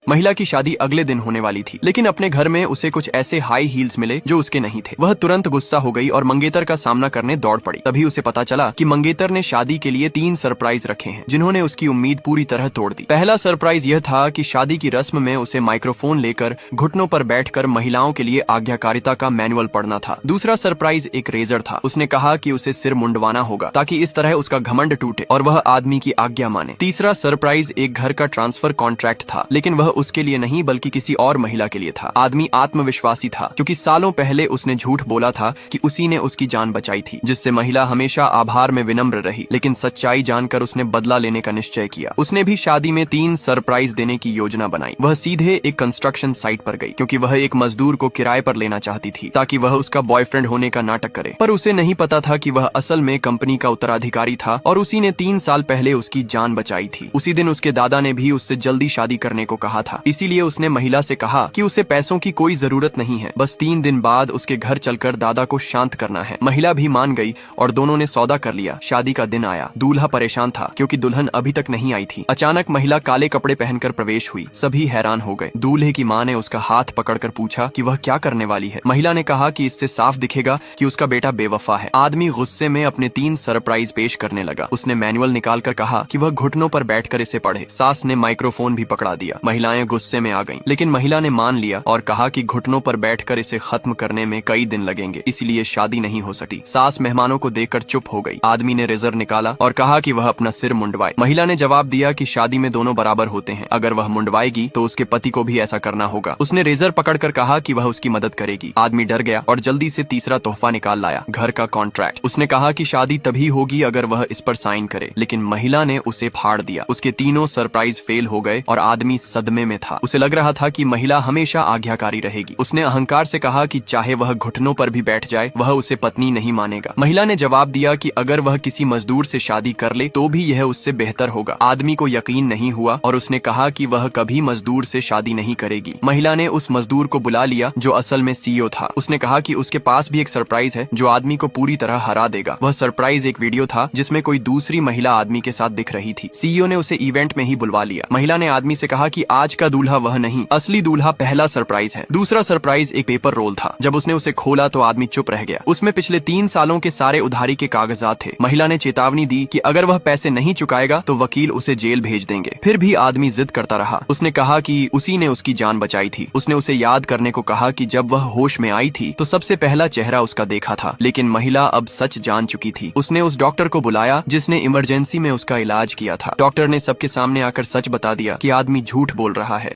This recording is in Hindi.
महिला की शादी अगले दिन होने वाली थी, लेकिन अपने घर में उसे कुछ ऐसे हाई हील्स मिले जो उसके नहीं थे। वह तुरंत गुस्सा हो गई और मंगेतर का सामना करने दौड़ पड़ी। तभी उसे पता चला कि मंगेतर ने शादी के लिए 3 सरप्राइज रखे हैं, जिन्होंने उसकी उम्मीद पूरी तरह तोड़ दी। पहला सरप्राइज यह था कि शादी की रस्म में उसे माइक्रोफोन लेकर घुटनों पर बैठकर महिलाओं के लिए आज्ञाकारिता का मैनुअल पढ़ना था। दूसरा सरप्राइज एक रेजर था। उसने कहा कि उसे सिर मुंडवाना होगा ताकि इस तरह उसका घमंड टूटे और वह आदमी की आज्ञा माने। तीसरा सरप्राइज एक घर का ट्रांसफर कॉन्ट्रैक्ट था, लेकिन वह उसके लिए नहीं बल्कि किसी और महिला के लिए था। आदमी आत्मविश्वासी था क्योंकि सालों पहले उसने झूठ बोला था कि उसी ने उसकी जान बचाई थी, जिससे महिला हमेशा आभार में विनम्र रही। लेकिन सच्चाई जानकर उसने बदला लेने का निश्चय किया। उसने भी शादी में 3 सरप्राइज देने की योजना बनाई। वह सीधे एक कंस्ट्रक्शन साइट पर गई क्योंकि वह एक मजदूर को किराए पर लेना चाहती थी ताकि वह उसका बॉयफ्रेंड होने का नाटक करे। पर उसे नहीं पता था कि वह असल में कंपनी का उत्तराधिकारी था और उसी ने 3 साल पहले उसकी जान बचाई थी। उसी दिन उसके दादा ने भी उससे जल्दी शादी करने को कहा था, इसीलिए उसने महिला से कहा कि उसे पैसों की कोई जरूरत नहीं है, बस 3 दिन बाद उसके घर चलकर दादा को शांत करना है। महिला भी मान गई और दोनों ने सौदा कर लिया। शादी का दिन आया। दूल्हा परेशान था क्योंकि दुल्हन अभी तक नहीं आई थी। अचानक महिला काले कपड़े पहनकर प्रवेश हुई। सभी हैरान हो गए। दूल्हे की माँ ने उसका हाथ पकड़कर पूछा कि वह क्या करने वाली है। महिला ने कहा कि इससे साफ दिखेगा कि उसका बेटा बेवफा है। आदमी गुस्से में अपने 3 सरप्राइज पेश करने लगा। उसने मैनुअल निकाल कर कहा कि वह घुटनों पर बैठकर इसे पढ़े। सास ने माइक्रोफोन भी पकड़ा दिया। महिलाएं गुस्से में आ गईं, लेकिन महिला ने मान लिया और कहा कि घुटनों पर बैठकर इसे खत्म करने में कई दिन लगेंगे, इसलिए शादी नहीं हो सकती। सास मेहमानों को देखकर चुप हो गई। आदमी ने रेजर निकाला और कहा कि वह अपना सिर मुंडवाए। महिला ने जवाब दिया कि शादी में दोनों बराबर होते हैं, अगर वह मुंडवाएगी तो उसके पति को भी ऐसा करना होगा। उसने रेजर पकड़कर कहा कि वह उसकी मदद करेगी। आदमी डर गया और जल्दी से तीसरा तोहफा निकाल लाया, घर का कॉन्ट्रैक्ट। उसने कहा कि शादी तभी होगी अगर वह इस पर साइन करे, लेकिन महिला ने उसे फाड़ दिया। उसके तीनों सरप्राइज फेल हो गए और आदमी सदमे में था। उसे लग रहा था कि महिला हमेशा आज्ञाकारी रहेगी। उसने अहंकार से कहा कि चाहे वह घुटनों पर भी बैठ जाए, वह उसे पत्नी नहीं मानेगा। महिला ने जवाब दिया कि अगर वह किसी मजदूर से शादी कर ले तो भी यह उससे बेहतर होगा। आदमी को यकीन नहीं हुआ और उसने कहा कि वह कभी मजदूर से शादी नहीं करेगी। महिला ने उस मजदूर को बुला लिया जो असल में सीईओ था। उसने कहा कि उसके पास भी एक सरप्राइज है जो आदमी को पूरी तरह हरा देगा। वह सरप्राइज एक वीडियो था जिसमें कोई दूसरी महिला आदमी के साथ दिख रही थी। सीईओ ने उसे इवेंट में ही बुलवा लिया। महिला ने आदमी से कहा कि आज का दूल्हा वह नहीं, असली दूल्हा पहला सरप्राइज है। दूसरा सरप्राइज एक पेपर रोल था। जब उसने उसे खोला तो आदमी चुप रह गया। उसमें पिछले 3 सालों के सारे उधारी के कागजात थे। महिला ने चेतावनी दी कि अगर वह पैसे नहीं चुकाएगा तो वकील उसे जेल भेज देंगे। फिर भी आदमी जिद करता रहा। उसने कहा कि उसी ने उसकी जान बचाई थी। उसने उसे याद करने को कहा कि जब वह होश में आई थी तो सबसे पहला चेहरा उसका देखा था, लेकिन महिला अब सच जान चुकी थी। उसने उस डॉक्टर को बुलाया जिसने इमरजेंसी में उसका इलाज किया था। डॉक्टर ने सबके सामने आकर सच बता दिया कि आदमी झूठ बोल रहा है।